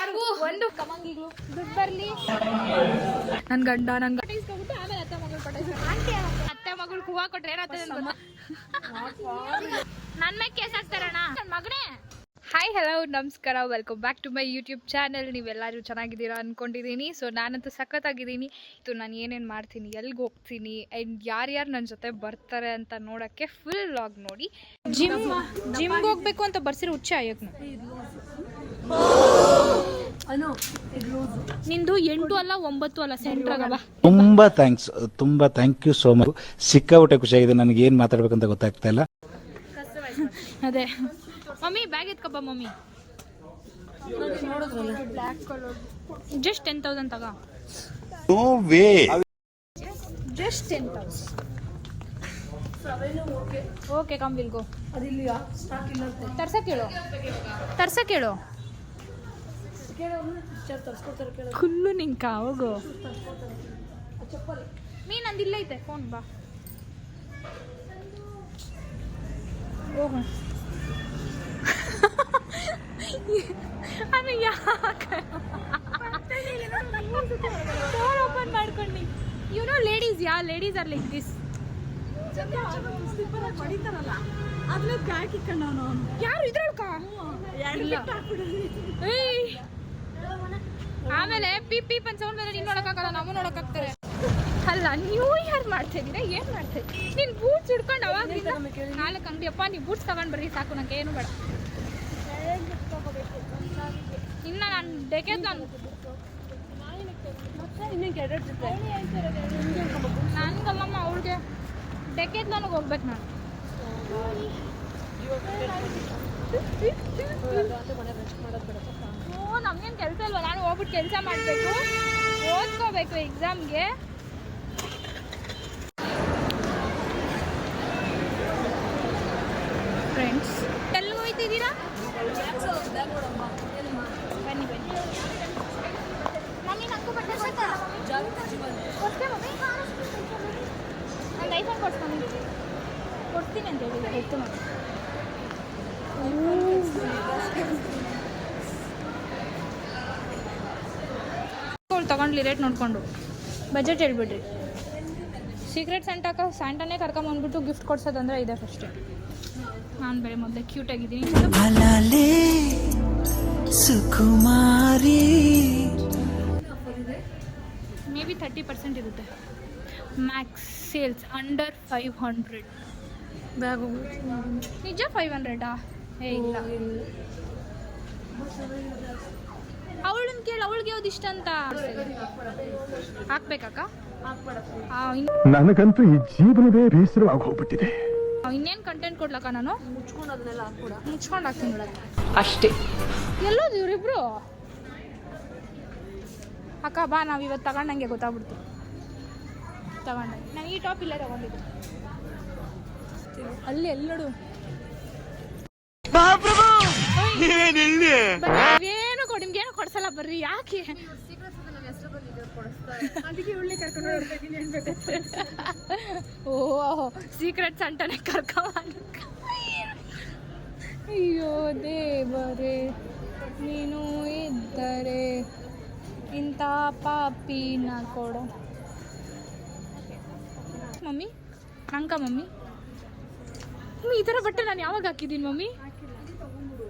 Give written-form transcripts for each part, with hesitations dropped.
ಯಾರು ಒಂದು ಕಮಂಗಿಗಳು ದುಡ್ಡು ಬರ್ಲಿ ನನ್ ಗಂಡ ನಂಗೆ ಇಸ್ಕೊಬಿಟ್ಟು ಆಮೇಲೆ ಅತ್ತೆ ಮಗಳು ಕೊಟ್ಟೆ ಅತ್ತೆ ಮಗಳು ಹೂವ ಕೊಟ್ರೆ ಏನಾಗ್ತದೆ ನನ್ನ ಮೇಲೆ ಕೇಸ್ ಹಾಕ್ತಾರಣ್ಣ ನನ್ನ ಮಗನೇ. ಹಾಯ್ ಹಲೋ ನಮಸ್ಕಾರ, welcome back to my YouTube channel. ನೀವೆಲ್ಲರೂ ಚೆನ್ನಾಗಿದ್ದೀರಾ ಅಂದ್ಕೊಂಡಿದ್ದೀನಿ. ಸೊ ನಾನಂತೂ ಸಖತ್ತಾಗಿದ್ದೀನಿ. ಇದು ನಾನು ಏನೇನು ಮಾಡ್ತೀನಿ, ಎಲ್ಲಿಗೆ ಹೋಗ್ತೀನಿ ಆ್ಯಂಡ್ ಯಾರ್ಯಾರು ನನ್ನ ಜೊತೆ ಬರ್ತಾರೆ ಅಂತ ನೋಡೋಕ್ಕೆ ಫುಲ್ ವ್ಲಾಗ್ ನೋಡಿ. ಜಿಮ್ಗೆ ಹೋಗ್ಬೇಕು ಅಂತ ಬರ್ಸಿರೋ ಹುಚ್ಚ ಅಯ್ಯಕ್ಕೆ ನಿಂದು 8 ಅಲ್ಲ 9 ಅಲ್ಲ ಸೆಂಟ್ರಾಗಲ್ಲ. ತುಂಬಾ ಥ್ಯಾಂಕ್ ಯು ಸೋ ಮಚ್. ಸಿಕ್ಕಾಬಿಟ್ಟೆ ಖುಷಿಯಾಗಿದೆ. ನನಗೆ ಏನು ಮಾತಾಡ್ಬೇಕಂತ ಗೊತ್ತಾಗ್ತಾ ಇಲ್ಲ. ಅದೇ ಮಮ್ಮಿ ಬ್ಯಾಗ್ ಎತ್ಕಪ್ಪ ಮಮ್ಮಿ. ಜಸ್ಟ್ 10,000 ತಗ. No way. Just 10,000. Okay come will go. ತರ್ಸಕ್ ಹೇಳು ಕುಲ್ಲು ನಿಂಕ ಹೋಗು. ಮೀ ನಂದಿಲ್ಲ ಐತೆ ಫೋನ್ ಬಾ ಹೋಗು. ಅದು ಯಾಕೆ ಡೋರ್ ಓಪನ್ ಮಾಡ್ಕೊಂಡು you know ladies ladies are like this. ಯಾರು ಇದ್ರೊಳಕ ಆಮೇಲೆ ಪೀಪ್ ಪೀಪ್ ಅಂತ ಸೌಂಡ್ ಮೇಲೆ ನೀನು ನೋಡಕ್ಕಾಗಲ್ಲ, ನಾವು ನೋಡಕ್ಕಾಗ್ತಾರೆ. ಅಲ್ಲ ನೀವು ಯಾರು ಮಾಡ್ತಾ ಇದ್ದೀರಾ, ಏನು ಮಾಡ್ತಾ ಇದ್ದೀರಿ? ನೀನು ಬೂಟ್ಸ್ ಹಿಡ್ಕೊಂಡು ಅವಾಗ ನಾಲ್ಕು ಅಂಗಡಿಯಪ್ಪ ನೀವು ಬೂಟ್ಸ್ ತಗೊಂಡು ಬರ್ರಿ ಸಾಕು, ನಂಗೆ ಏನು ಬೇಡ. ಇನ್ನು ನಾನು ಡೆಕೆತ್ ನನ್ಗಲ್ಲಮ್ಮ ಅವಳಿಗೆ ಡೆಕೆತ್ ನನಗೆ ಹೋಗ್ಬೇಕು. ನಾನು ನಮ್ಗೇನು ಕೆಲಸ ಇಲ್ವ, ನಾನು ಹೋಗ್ಬಿಟ್ಟು ಕೆಲಸ ಮಾಡಬೇಕು, ಓದ್ಕೋಬೇಕು ಎಕ್ಸಾಮ್ಗೆ. ಫ್ರೆಂಡ್ಸ್ ಎಲ್ಲಿಗೆ ಹೋಗ್ತಿದ್ದೀರಾ? ಬನ್ನಿ ಬನ್ನಿ ಮಮ್ಮಿ, ನಂಗೂ ಬಟ್ಟೆ ಕೊಡ್ತಾ ಕೊಡ್ತೇ ಮಮ್ಮಿ. ಒಂದು ಐಫೋನ್ ಕೊಡ್ತೀನಿ ಅಂತ ಹೇಳಿದೆ, ಗೊತ್ತು ಮಾಡಿ. ತಗೊಂಡ್ಲಿ ರೇಟ್ ನೋಡ್ಕೊಂಡು ಬಜೆಟ್ ಹೇಳ್ಬಿಡ್ರಿ. ಸೀಕ್ರೆಟ್ ಸ್ಯಾಂಟಾನೇ ಕರ್ಕೊಂಬಂದ್ಬಿಟ್ಟು ಗಿಫ್ಟ್ ಕೊಡ್ಸೋದಂದ್ರೆ ಇದೆ ಫಸ್ಟೇ. ನಾನು ಬೇರೆ ಮೊದಲೇ ಕ್ಯೂಟ್ ಆಗಿದ್ದೀನಿ. ಮೇ ಬಿ 30% ಇರುತ್ತೆ ಮ್ಯಾಕ್ಸ್ ಸೇಲ್ಸ್. Under 500 bag. ನಿಜ 500 ಏ ಇಲ್ಲ. ಅವಳನ್ನ ಕೇಳಿ, ಅವಳಿಗೆ ಯಾವ್ದು ಇಷ್ಟ ಅಂತ ಹಾಕ್ಬೇಕಕ್ಕ. ನನಗಂತೂ ಈ ಜೀವನವೇ ಬೇಸರವಾಗಿ ಹೋಗ್ಬಿಟ್ಟಿದೆ. ಇನ್ನೇನು ಕಂಟೆಂಟ್ ಕೊಡ್ಲಕ್ಕ ನಾನು? ಮುಚ್ಕೊಂಡು ಹಾಕ್ತೀನಿ ಅಷ್ಟೇ. ಎಲ್ಲೋದು ಇವರಿಬ್ರು? ಅಕ್ಕ ಬಾ, ನಾವು ಇವತ್ತು ತಗೊಂಡಂಗೆ ಗೊತ್ತಾಗ್ಬಿಡ್ತು. ತಗೊಂಡೆ ನಾನು ಈ ಟಾಪ್ ಇಲ್ಲೇ ತಗೊಂಡಿದ್ದು. ಅಲ್ಲಿ ಎಲ್ಲೋಡು ಏನು ಕೊಡಿ, ನಿಮ್ಗೇನು ಕೊಡ್ಸಲ್ಲ ಬರ್ರಿ. ಯಾಕೆ ಓಹೋ ಸೀಕ್ರೆಟ್ಸ್ ಅಂತಾನೆ ಕರ್ಕೊಂಡು. ಅಯ್ಯೋ ದೇವರೇ, ನೀನು ಇದ್ದರೆ ಇಂಥ ಪಾಪಿನ ಕೊಡು. ಮಮ್ಮಿ ಅಂಕ ಮಮ್ಮಿ ಈ ಥರ ಬಟ್ಟೆ ನಾನು ಯಾವಾಗ ಹಾಕಿದ್ದೀನಿ ಮಮ್ಮಿ?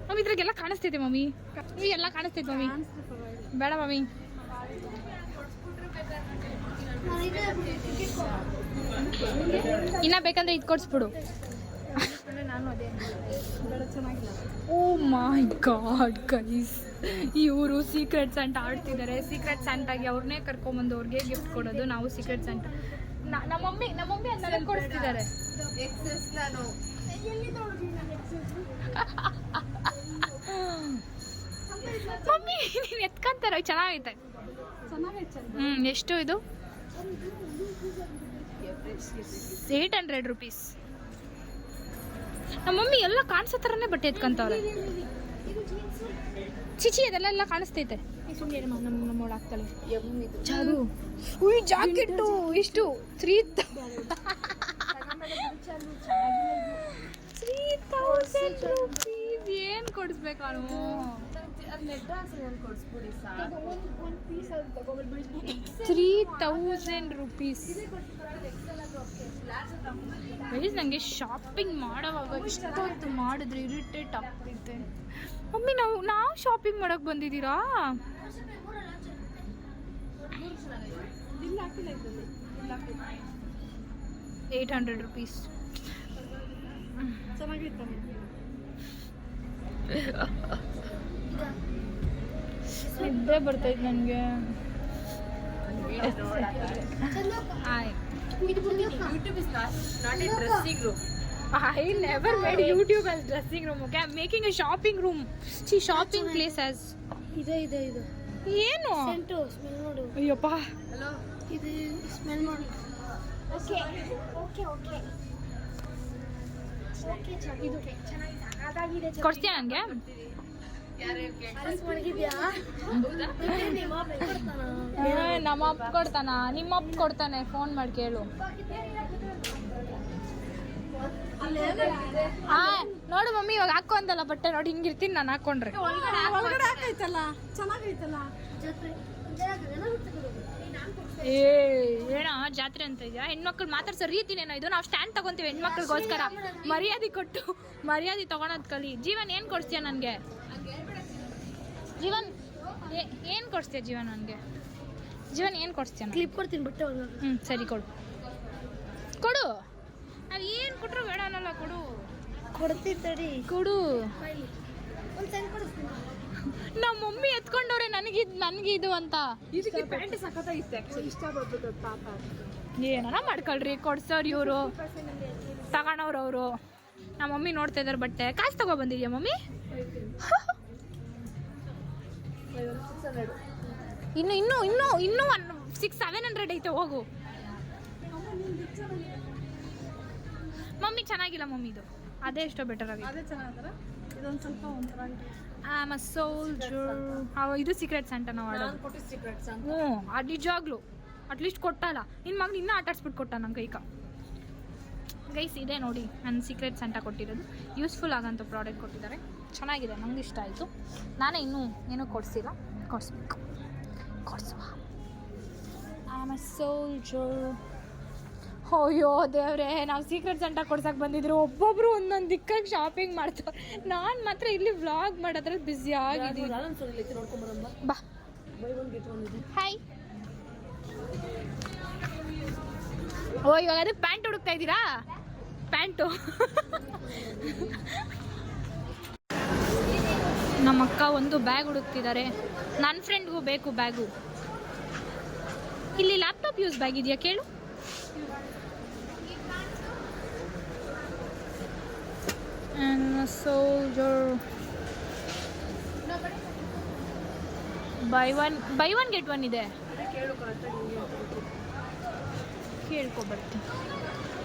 ಮಮ್ಮಿ ಇದ್ರಾಗೆಲ್ಲ ಕಾಣಿಸ್ತೈತೆ ಮಮ್ಮಿ, ಎಲ್ಲ ಕಾಣಿಸ್ತೈತೆ ಮಮ್ಮಿ. ಬೇಡ ಮಮ್ಮಿ, ಇನ್ನ ಬೇಕಂದ್ರೆ ಇದು ಕೊಡಿಸ್ಬಿಡು. ಓ ಮೈ ಗಾಡ್ ಗೈಸ್, ಇವರು ಸೀಕ್ರೆಟ್ ಸ್ಯಾಂಟಾ ಆಡ್ತಿದ್ದಾರೆ. ಸೀಕ್ರೆಟ್ ಸ್ಯಾಂಟಾಗಿ ಅವ್ರನ್ನೇ ಕರ್ಕೊಂಬಂದು ಅವ್ರಿಗೆ ಗಿಫ್ಟ್ ಕೊಡೋದು. ನಾವು ಸೀಕ್ರೆಟ್ ಸ್ಯಾಂಟಾ ನಮ್ಮ ಮಮ್ಮಿ ಅಂತ ಕೊಡಿಸ್ತಿದ್ದಾರೆ. ಮಮ್ಮಿ ನೀನು ಎತ್ಕೊಂತಾರೆ, ಚೆನ್ನಾಗೈತೆ. ಎಷ್ಟು ಇದು? 800 ರೂಪೀಸ್. ನಮ್ಮ ಮಮ್ಮಿ ಎಲ್ಲ ಕಾಣಿಸೋ ಥರನೇ ಬಟ್ಟೆ ಎತ್ಕೊಂತವ್ರೆ. ಚಿಚಿ ಅದೆಲ್ಲ ಕಾಣಿಸ್ತೈತೆ. ನಮ್ಮ ಆಗ್ತಾಳೆ ಚಾರು. ಉಯ್ ಜಾಕೆಟ್ಟು ಎಷ್ಟು? 3,000 ರೂಪೀಸ್. ಏನು ಕೊಡಿಸ್ಬೇಕು ಅವನು? ₹3,000 ಗೈಸ್. ನನಗೆ ಶಾಪಿಂಗ್ ಮಾಡೋವಾಗ ಇಷ್ಟೊತ್ತು ಮಾಡಿದ್ರೆ ಇರಿಟೇಟ್ ಆಗ್ತೈತೆ. ಮಮ್ಮಿ ನಾವು ಶಾಪಿಂಗ್ ಮಾಡಕ್ ಬಂದಿದ್ದೀರಾ? ₹800. ನಿದ್ದೆ ಬರ್ತೈತೆ ನನಗೆ. I never made YouTube as dressing room. Okay, I'm making a shopping room. See, shopping place as. ಇದು ಏನು? ಸೆಂಟು ಸ್ಮೆಲ್ ನೋಡು. ಅಯ್ಯಪ್ಪ. ಇದು ಸ್ಮೆಲ್ ನೋಡಿ. ಓಕೆ ಓಕೆ ಓಕೆ ಓಕೆ ಚೆನ್ನಾಗಿದೆ. ಕೊಡ್ತೀಯಾ ನನಗೆ? ಮಡಗಿದ್ಯಾ? ನಮ್ಮ ಅಪ್ಪ ಕೊಡ್ತಾನ? ನಿಮ್ಮ ಅಪ್ಪ ಕೊಡ್ತಾನೆ, ಫೋನ್ ಮಾಡಿ ಕೇಳು. ನೋಡು ಮಮ್ಮಿ, ಇವಾಗ ಹಾಕೋ ಅಂತಲ್ಲ ಬಟ್ಟೆ ನೋಡಿ, ಹಿಂಗಿರ್ತೀನಿ ನಾನು ಹಾಕೊಂಡ್ರೆ. ಒಳಗಡೆ ಹಾಕೈತಲ್ಲ, ಚೆನ್ನಾಗೈತಲ್ಲ. ಏನ ಜಾತ್ರೆ ಅಂತ ಇದೆಯಾ? ಹೆಣ್ಮಕ್ಳು ಮಾತಾಡ್ಸೋ ರೀತಿನೇನೋ ಇದು. ನಾವು ಸ್ಟ್ಯಾಂಡ್ ತಗೊಂತೀವಿ ಹೆಣ್ಮಕ್ಳಿಗೋಸ್ಕರ. ಮರ್ಯಾದೆ ಕೊಟ್ಟು ಮರ್ಯಾದೆ ತಗೊಳೋದ್ ಕಲಿ. ಜೀವನ್ ಏನ್ ಕೊಡ್ತೀಯ ನನ್ಗೆ? ಜೀವನ್ ಏನ್ ಕೊಡ್ತೀಯ? ಜೀವನ್ ನನ್ಗೆ ಜೀವನ್ ಏನ್ ಕೊಡ್ತೀಯ? ಕ್ಲಿಪ್ ಕೊಡ್ತೀನಿ ಬಟ್ಟೆ ಒಳಗೆ. ಸರಿ ಕೊಡು ಕೊಡು. ಅದು ಏನು ಕೊಟ್ರು ಬೇಡ ಅನ್ನಲ್ಲ, ಕೊಡು. ಕೊಡ್ತಿದ್ದಡಿ ಕೊಡು. ಒಂದು ಸೆಂಟ್ ಕೊಡಿಸ್ತೀನಿ. ನಮ್ಮ ಮಮ್ಮಿ ಎತ್ಕೊಂಡವ್ರೆ ನನಗಿದು ಅಂತ. ಏನಾರ ಮಾಡ್ಕೊಳ್ರಿ, ಕೊಡ್ಸೋರು ಇವರು, ತಗೊಂಡವ್ರು ಅವರು. ನಮ್ಮ ಮಮ್ಮಿ ನೋಡ್ತಾ ಇದಾರೆ ಬಟ್ಟೆ. ಕಾಸು ತಗೋ ಬಂದಿದ್ಯಾ ಮಮ್ಮಿ? ಇನ್ನು 600-700 ಐತೆ. ಹೋಗು ಮಮ್ಮಿ. ಚೆನ್ನಾಗಿಲ್ಲ ಮಮ್ಮಿ ಇದು. ಅದೇ ಎಷ್ಟೋ ಬೆಟರ್ ಆಗಿದೆ. ಇದು ಸೀಕ್ರೆಟ್ ಸ್ಯಾಂಟಾ ನಾವು ಆಡೋದು. ಅದು ನಿಜವಾಗ್ಲು ಅಟ್ಲೀಸ್ಟ್ ಕೊಟ್ಟಲ್ಲ. ನಿನ್ನ ಮಗನ ಇನ್ನೂ ಆಟಾಡ್ಸ್ಬಿಟ್ಟು ಕೊಟ್ಟ ನನ್ನ ಕೈಕ. ಗೈಸ್ ಇದೆ ನೋಡಿ ನನ್ನ ಸೀಕ್ರೆಟ್ ಸ್ಯಾಂಟಾ ಕೊಟ್ಟಿರೋದು. ಯೂಸ್ಫುಲ್ ಆಗೋಂಥ ಪ್ರಾಡಕ್ಟ್ ಕೊಟ್ಟಿದ್ದಾರೆ. ಚೆನ್ನಾಗಿದೆ, ನಂಗೆ ಇಷ್ಟ ಆಯಿತು. ನಾನೇ ಇನ್ನೂ ಏನೂ ಕೊಡಿಸಿಲ್ಲ, ಕೊಡಿಸ್ಬೇಕು. ಕೊಡಿಸುವ. ಅಯ್ಯೋ ದೇವ್ರೆ, ನಾವು ಸೀಕ್ರೆಟ್ ಸ್ಯಾಂಟಾ ಕೊಡ್ಸಕ್ಕೆ ಬಂದಿದ್ರು. ಒಬ್ಬೊಬ್ರು ಒಂದೊಂದು ದಿಕ್ಕಾಗಿ ಶಾಪಿಂಗ್ ಮಾಡ್ತಾರೆ. ನಾನು ಮಾತ್ರ ಇಲ್ಲಿ ವ್ಲಾಗ್ ಮಾಡೋದ್ರಲ್ಲಿ ಬ್ಯುಸಿ ಆಗಿದ್ದೀನಿ. ಬಾ. ಹಾಯ್. ಓ, ಇವಾಗ ಅದಕ್ಕೆ ಪ್ಯಾಂಟ್ ಹುಡುಕ್ತಾ ಇದ್ದೀರಾ? ಪ್ಯಾಂಟು. ನಮ್ಮ ಅಕ್ಕ ಒಂದು ಬ್ಯಾಗ್ ಹುಡುಕ್ತಿದ್ದಾರೆ. ನನ್ನ ಫ್ರೆಂಡ್ಗೂ ಬೇಕು ಬ್ಯಾಗು. ಇಲ್ಲಿ ಲ್ಯಾಪ್ಟಾಪ್ ಯೂಸ್ ಬ್ಯಾಗ್ ಇದೆಯಾ ಕೇಳು? Soldier buy one get one ಇದೆ. ಕೇಳ್ಕೊಬರ್ತೀನಿ.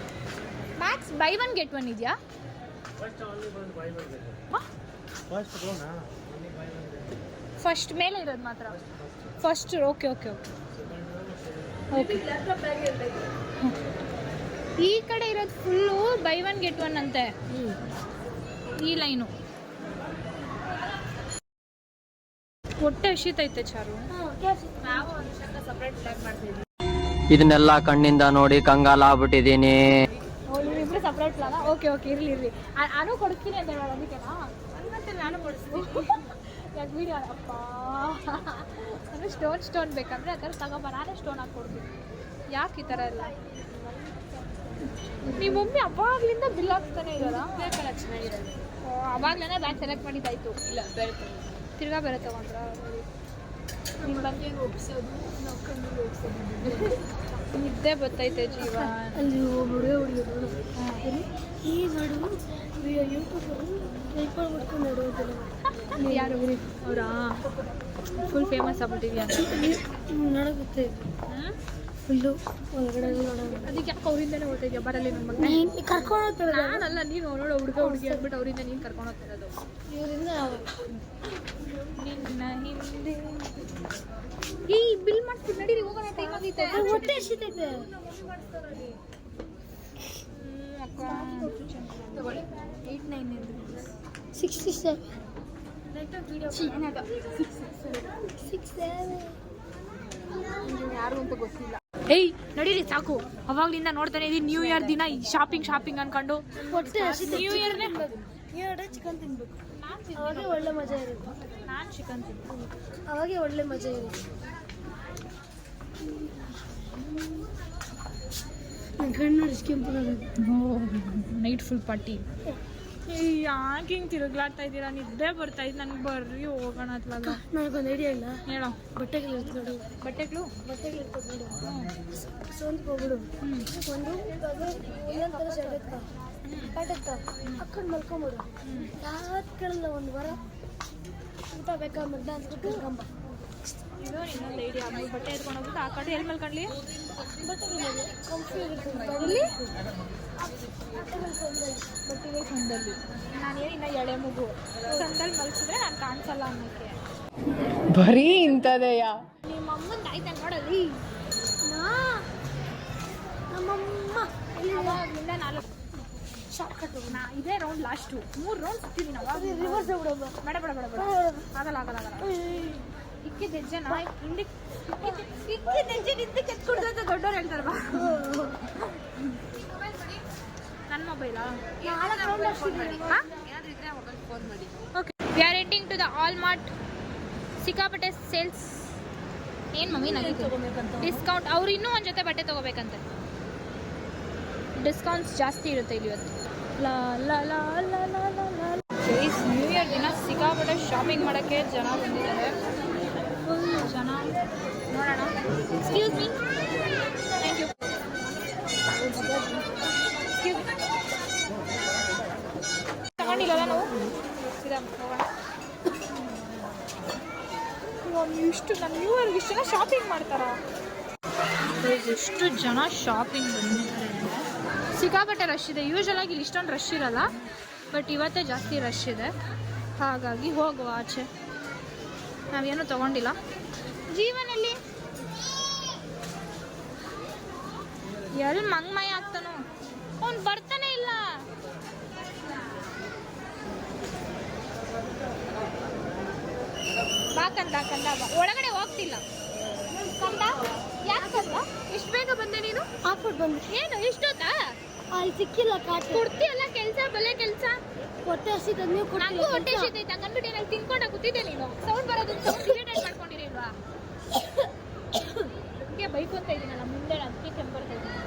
Max buy one get one ಇದೆಯಾ? ಫಸ್ಟ್ ಮೇಲೆ ಇರೋದು ಮಾತ್ರ. First okay okay okay okay. ಈ ಕಡೆ ಇರೋದು full buy one get one ಅಂತೆ. ಈ ಲೈನು ಹೊಟ್ಟೆ ಹಸಿತೈತೆ ಚಾರು. ಇದನ್ನೆಲ್ಲ ಕಣ್ಣಿಂದ ನೋಡಿ ಕಂಗಾಲಾಗ್ಬಿಟ್ಟಿದ್ದೀನಿ. ಇಬ್ರು ಸಪ್ರೇಟ್ ಪ್ಲಾನ? ಓಕೆ ಓಕೆ, ಇರ್ಲಿ. ನಾನು ಕೊಡ್ತೀನಿ ಅಂತ ಹೇಳೋದು ಅದಕ್ಕೆನಾ? ಮತ್ತೆ ನಾನು ಕೊಡಿಸ್ತೀನಿ. ಯಾಕೆ ವೀಡಿಯೋ ಅಪ್ಪ. ನಾನು ಸ್ಟೋನ್ ಬೇಕಂದ್ರೆ ಆ ಥರ ತಗೊಬ, ನಾನೇ ಸ್ಟೋನ್ ಹಾಕ್ಕೊಡ್ತೀನಿ. ಯಾಕೆ ಈ ಥರ ಎಲ್ಲ? ನಿಮ್ಮ ಮಮ್ಮಿ ಅವಾಗ್ಲಿಂದ ಬಿಲ್ ಹಾಕ್ತಾನೆ ಇರೋಲ್ಲ? ಚೆನ್ನಾಗಿರೋದು. ಅವಾಗ್ಲೇ ಬ್ಯಾಗ್ ಸೆಲೆಕ್ಟ್ ಮಾಡಿದ್ದಾಯ್ತು. ಇಲ್ಲ, ಬೇರೆ ತಿರ್ಗಾ ಬೇರೆ ತಗೊಂಡ್ರ? ನಿಮ್ಮ ಬಗ್ಗೆ ಒಪ್ಸೋದು, ನಾವು ಕಣ್ಣಿಗೆ ಒಪ್ಸೋದು. ನಿದ್ದೆ ಬರ್ತೈತೆ ಜೀವ. ಅಲ್ಲಿ ಹುಡುಗಿಯೋದು ಈ ನೋಡು ಯೂಟ್ಯೂಬರು ಟ್ರೈಪಾಡ್ ಮಾಡ್ಕೊಂಡು ನೋಡೋದಿಲ್ಲ. ಯಾರು ಅವರಾ? ಫುಲ್ ಫೇಮಸ್ ಆಗ್ಬಿಟ್ಟಿದ್ಯಾ ನೋಡೋಕೆ ಗೊತ್ತಾಯ್ತು. ಫುಲ್ಲು ಒಳಗಡೆ ನೋಡೋದು. ಅದಕ್ಕೆ ಯಾಕೆ ಅವರಿಂದನೇ ಓದ್ತಿದ್ಯಾ? ಬರಲಿ ನಮ್ಮ ಮಗ ಕರ್ಕೊಂಡು ಹೋಗ್ತಾರೆ. ನಾನಲ್ಲ, ನೀನು ನೋಡೋ ಹುಡುಗ ಹುಡುಗಿ ಅಂದ್ಬಿಟ್ಟು ಅವರಿಂದ ನೀನು ಕರ್ಕೊಂಡು ಹೋಗ್ತಿರೋದು. ಇವರಿಂದ ನಿನ್ನ ಹಿಂದೆ ಈ ಬಿಲ್ ಮಾಡಿಸ್ಬಿಟ್ಟು ನಡೀರಿ, ಹೋಗೋಣ. ಟೈಮ್ ಆಗೈತೆ. ಹೊಟ್ಟೆ ಹಸಿತೈತೆ. ಅಕ್ಕ 89 67 ಯಾರು ಅಂತ ಗೊತ್ತಿಲ್ಲ. ಏಯ್ ನಡೀರಿ ಸಾಕು, ಅವಾಗ್ಲಿಂದ ನೋಡ್ತಾನೆ ಇದೀನಿ ನ್ಯೂ ಇಯರ್ ದಿನ ಶಾಪಿಂಗ್ ಅನ್ಕೊಂಡು. ನ್ಯೂ ಇಯರ್ ಚಿಕನ್ ತಿನ್ಬೇಕು, ಅವಾಗೆ ಒಳ್ಳೆ ಮಜಾ ಇರುತ್ತೆ. ನಾನು ಚಿಕನ್ ತಿಂತೀನಿ. ಅವಾಗೆ ಒಳ್ಳೆ ಮಜಾ ಇರುತ್ತೆ. ನನ್ನ ಕಣ್ಣು ನೋಡಿ ಕೆಂಪು ನೈಟ್ ಫುಲ್ ಪಾರ್ಟಿ. ಯಾಕೆ ಹಿಂಗೆ ತಿರುಗ್ಲಾಡ್ತಾ ಇದ್ದೀರಾ? ನಿದ್ದೆ ಬರ್ತಾ ಇದ್ದು ನನಗೆ. ಬರ್ರಿ ಹೋಗೋಣ ಅತ್ಲಲ್ಲ. ನನಗೊಂದು ಐಡಿಯಾ ಇಲ್ಲ. ಹೇಳೋ. ಬಟ್ಟೆಗಳು ಇರ್ತದೆ ನೋಡು, ಬಟ್ಟೆಗಳು ಇರ್ತದೆ ನೋಡು. ಸೋಂದ್ಗೆ ಹೋಗ್ಬಿಡು. ಒಂದು ಒಂದೊಂದು ಥರ ಶರ್ಟ್ ಎತ್ಕ, ಪ್ಯಾಂಟ್ ಎತ್ಕ, ಹಾಕೊಂಡು ಮಲ್ಕೊಂಬಿಡು. ಯಾವತ್ತು ಕೇಳಲ್ಲ. ಒಂದು ವಾರ ಊಟ ಬೇಕಾ ಮಧ್ಯಾಹ್ನ ಅಂತ ಕರ್ಕೊಂಬ. ಇದು ಇನ್ನೊಂದು ಐಡಿಯಾ. ಬಟ್ಟೆ ಎತ್ಕೊಂಡು ಹೋಗ್ಬಿಟ್ಟು ಹಾಕೊಂಡು ಎಲ್ಲಿ ಮಲ್ಕೊಂಡ್ಲಿ? ಬಟ್ಟೆಗಳು ಕಂಫಿ ಇರುತ್ತೆ. ಬಟ್ಟೆಗಳು ಸಂದಲ್ಲಿ. ನಾನೇನು ಇನ್ನ ಎಳೆ ಮಗು ಸಂದಲ್ಲಿ ಮಲ್ಸಿದ್ರೆ ನಾನು ಕಾಣಿಸಲ್ಲ ಅನ್ನೋಕ್ಕೆ. ಬರೀ ಇಂಥದೆಯಾ? ನಿಮ್ಮ ಅಮ್ಮಂದು ಆಯ್ತಾ ನೋಡಲ್ಲಿ. ನಮ್ಮಮ್ಮ ಅವಾಗಲಿಂದ 4 ಶಾರ್ಟ್ ಕಟ್ ಹೋಗೋಣ. ಇದೇ ರೌಂಡ್ ಲಾಸ್ಟು. 3 ರೌಂಡ್ ಸಿಗ್ತೀವಿ ನಾವು. ರಿವರ್ಸ್ ಬಿಡೋದು. ಬೇಡ ಆಗಲ್ಲ. ಇಕ್ಕಿದ ಹೆಜ್ಜೆನ ಹಿಂದಕ್ಕೆ ಎತ್ಕೊಡ್ದು ಅಂತ ದೊಡ್ಡವ್ರು ಹೇಳ್ತಾರಲ್ವಾ? ನನ್ನ ಮೊಬೈಲಾ? Okay, we are entering to the All Mart. ಸಿಕ್ಕಾಪಟ್ಟೆ ಸೇಲ್ಸ್. ಏನು ಮಮ್ಮಿ ನನಗೆ ಡಿಸ್ಕೌಂಟ್. ಅವ್ರು ಇನ್ನೂ ಒಂದು ಜೊತೆ ಬಟ್ಟೆ ತೊಗೋಬೇಕಂತೆ. ಡಿಸ್ಕೌಂಟ್ಸ್ ಜಾಸ್ತಿ ಇರುತ್ತೆ ಇಲ್ಲಿ ಇವತ್ತು. ನ್ಯೂ ಇಯರ್ ದಿನ ಸಿಕ್ಕಾಪಟ್ಟೆ ಶಾಪಿಂಗ್ ಮಾಡೋಕ್ಕೆ ಜನ ಬಂದಿದ್ದಾರೆ. ಫುಲ್ ಜನ. ನೋಡೋಣ. Excuse me. Thank you. ತಗೊಂಡಿಲ್ಲಲ್ಲ ನಾವು. ಇಷ್ಟು ನಮ್ಮ ನ್ಯೂ ಇಯರ್ಗೆ ಇಷ್ಟು ಜನ ಶಾಪಿಂಗ್ ಮಾಡ್ತಾರಾ? ಎಷ್ಟು ಜನ ಶಾಪಿಂಗ್ ಬಂದಿದ್ದಾರೆ ಅಂದರೆ ಸಿಕ್ಕಾಪಟ್ಟೆ ರಶ್ ಇದೆ. ಯೂಶ್ವಲ್ ಆಗಿ ಇಲ್ಲಿ ಇಷ್ಟೊಂದು ರಶ್ ಇರಲ್ಲ, ಬಟ್ ಇವತ್ತೇ ಜಾಸ್ತಿ ರಶ್ ಇದೆ. ಹಾಗಾಗಿ ಹೋಗುವ ಆಚೆ. ನಾವೇನು ತಗೊಂಡಿಲ್ಲ. ಜೀವನಲ್ಲಿ ಎಲ್ಲಿ ಮಂಗ್ಮಯ ಆಗ್ತಾನೋ, ಅವ್ನು ಬರ್ತಾನೆ ಇಲ್ಲ. ಬಾಕಂದ ಒಳಗಡೆ ಹೋಗ್ತಿಲ್ಲ. ಕಂದ ಯಾಕೆ ಕಂದ? ಇಷ್ಟು ಬೇಗ ಬಂದೆ ನೀನು? ಹಾಕ್ಬಿಟ್ಟು ಬಂದು ಏನು ಇಷ್ಟೊತ್ತಾ? ಅಲ್ಲಿ ಸಿಕ್ಕಿಲ್ಲ. ಕಾಟು ಕೊಡ್ತಿ ಅಲ್ಲ ಕೆಲಸ, ಬಲೆ ಕೆಲಸ. ಹೊಟ್ಟೆ ಹಸಿದ ನೀವು ನಂಗೂ ಹೊಟ್ಟೆ ಹಸಿತೈತೆ ಹಂಗನ್ಬಿಟ್ಟು ಏನಾದ್ರು ತಿನ್ಕೊಂಡ ಕೂತಿದ್ದೆ ನೀನು. ಸೌಂಡ್ ಬರೋದನ್ನ ಸೌಂಡ್ ಡಿಲೀಟ್ ಮಾಡ್ಕೊಂಡಿರಲ್ವಾ? ಹಂಗೆ ಬೈಕೊಂತ ಇದ್ದೀನಲ್ಲ ಮುಂದೆ, ಅದಕ್ಕೆ ಕೆಂಪು ಬರ್ತಾ ಇದ್ದೀನಿ.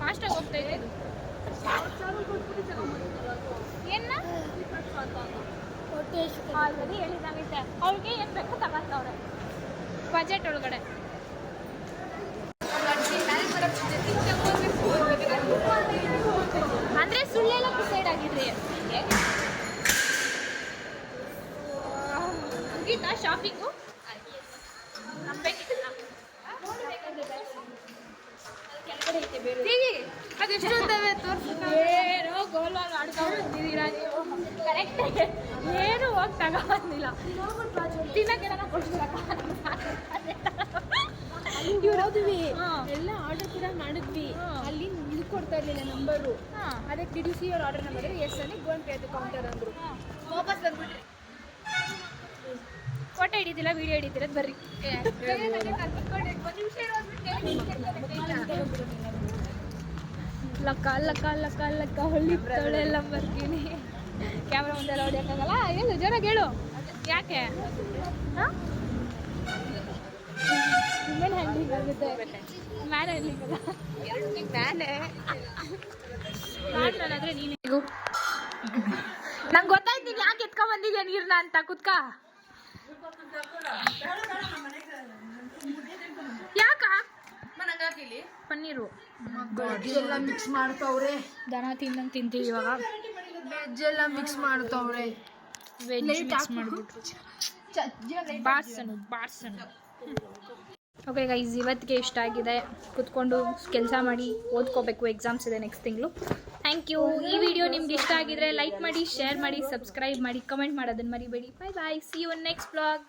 ಫಾಸ್ಟಾಗಿ ಹೋಗ್ತಾ ಇದ್ದೀನಿ. ಏನ ಹೊಟ್ಟೆ ಹಸಿದ ಆಲ್ರೆಡಿ ಹೇಳಿದಾಗೈತೆ. ಅವ್ರಿಗೆ ಏನು ಬೇಕು ತಗೊಂತವ್ರೆ ಬಜೆಟ್ ಒಳಗಡೆ. ಅಂದ್ರೆ ಸುಳ್ಳೆಲ್ಲ ಡಿಸೈಡ್ ಆಗಿದ್ರಿ. ಮುಗೀತಾ ಶಾಪಿಂಗು? ಅದೆಷ್ಟು ಏನೋ ಗೋಲ್ವಾಲ್ ಮಾಡ್ಕೊಂಡು ಬಂದಿದ್ದೀರಾ ನೀವು. ಕರೆಕ್ಟ್ ಏನು ಹೋಗಿ ತಗೊಂಡಿಲ್ಲ. ತಿನ್ನಕ್ಕೆ ನಾನು ಕೊಡ್ತೀರಕ್ಕ. ಹೋದ್ವಿ ಎಲ್ಲ ಆರ್ಡರ್ ಕೂಡ ಮಾಡಿದ್ವಿ. ಅಲ್ಲಿ ಇದು ಕೊಡ್ತಾ ಇರ್ಲಿಲ್ಲ ನಂಬರು. ಅದಕ್ಕೆ did you see your order number? Yes ಅಲ್ಲಿ go and pay the counter ಅಂದ್ರು. ವಾಪಸ್ ಬಂದ್ಬಿಟ್ರಿ. ಫೋಟೋ ಹಿಡಿದಿಲ್ಲ, ವಿಡಿಯೋ ಹಿಡಿತಿರೋದು ಬರ್ರಿ. ಲಕ್ಕ ಹೊಳ್ಳಿ ಲಂಬರ್ಗಿನಿ. ಕ್ಯಾಮ್ರಾ ಮುಂದೆಲ್ಲ ಹೊಡಿಯೋಕ್ಕಾಗಲ್ಲ. ಏನು ಜೋರಾಗಿ ಹೇಳು. ಯಾಕೆ ವುಮೆನ್ ಹ್ಯಾಂಡ್ಲಿಂಗ್ ಆಗುತ್ತೆ, ಮ್ಯಾನ್ ಹ್ಯಾಂಡ್ಲಿಂಗ್ ಅಲ್ಲ. ಮ್ಯಾನ್ ನೀನು. ನಂಗೆ ಗೊತ್ತಾಯ್ತು ನೀನು ಯಾಕೆ ಎತ್ಕೊಂಡ್ ಬಂದಿದ್ಯಾ ನೀರ್ನ ಅಂತ. ಕುತ್ಕ. ಯಾಕ ಪನ್ನೀರು ಎಲ್ಲ ಮಿಕ್ಸ್ ಮಾಡ್ತವ್ರೆ. ದನ ತಿನ್ನಂಗೆ ತಿಂತೀವಿ ಇವಾಗ. ವೆಜ್ ಎಲ್ಲ ಮಿಕ್ಸ್ ಮಾಡ್ತವ್ರೆ. ವೆಜ್ ಮಿಕ್ಸ್ ಮಾಡಿಬಿಟ್ರು. ಬಾರ್ಸನು. ಓಕೆ ಗೈಸ್, ಇವತ್ತಿಗೆ ಇಷ್ಟ ಆಗಿದೆ. ಕುತ್ಕೊಂಡು ಕೆಲಸ ಮಾಡಿ ಓದ್ಕೋಬೇಕು. ಎಕ್ಸಾಮ್ಸ್ ಇದೆ ನೆಕ್ಸ್ಟ್ ತಿಂಗಳು. Thank you. ಈ ವಿಡಿಯೋ ನಿಮ್ಗೆ ಇಷ್ಟ ಆಗಿದ್ರೆ ಲೈಕ್ ಮಾಡಿ, ಶೇರ್ ಮಾಡಿ, ಸಬ್ಸ್ಕ್ರೈಬ್ ಮಾಡಿ, ಕಮೆಂಟ್ ಮಾಡೋದನ್ನು ಮರಿಬೇಡಿ. Bye bye. See you next vlog.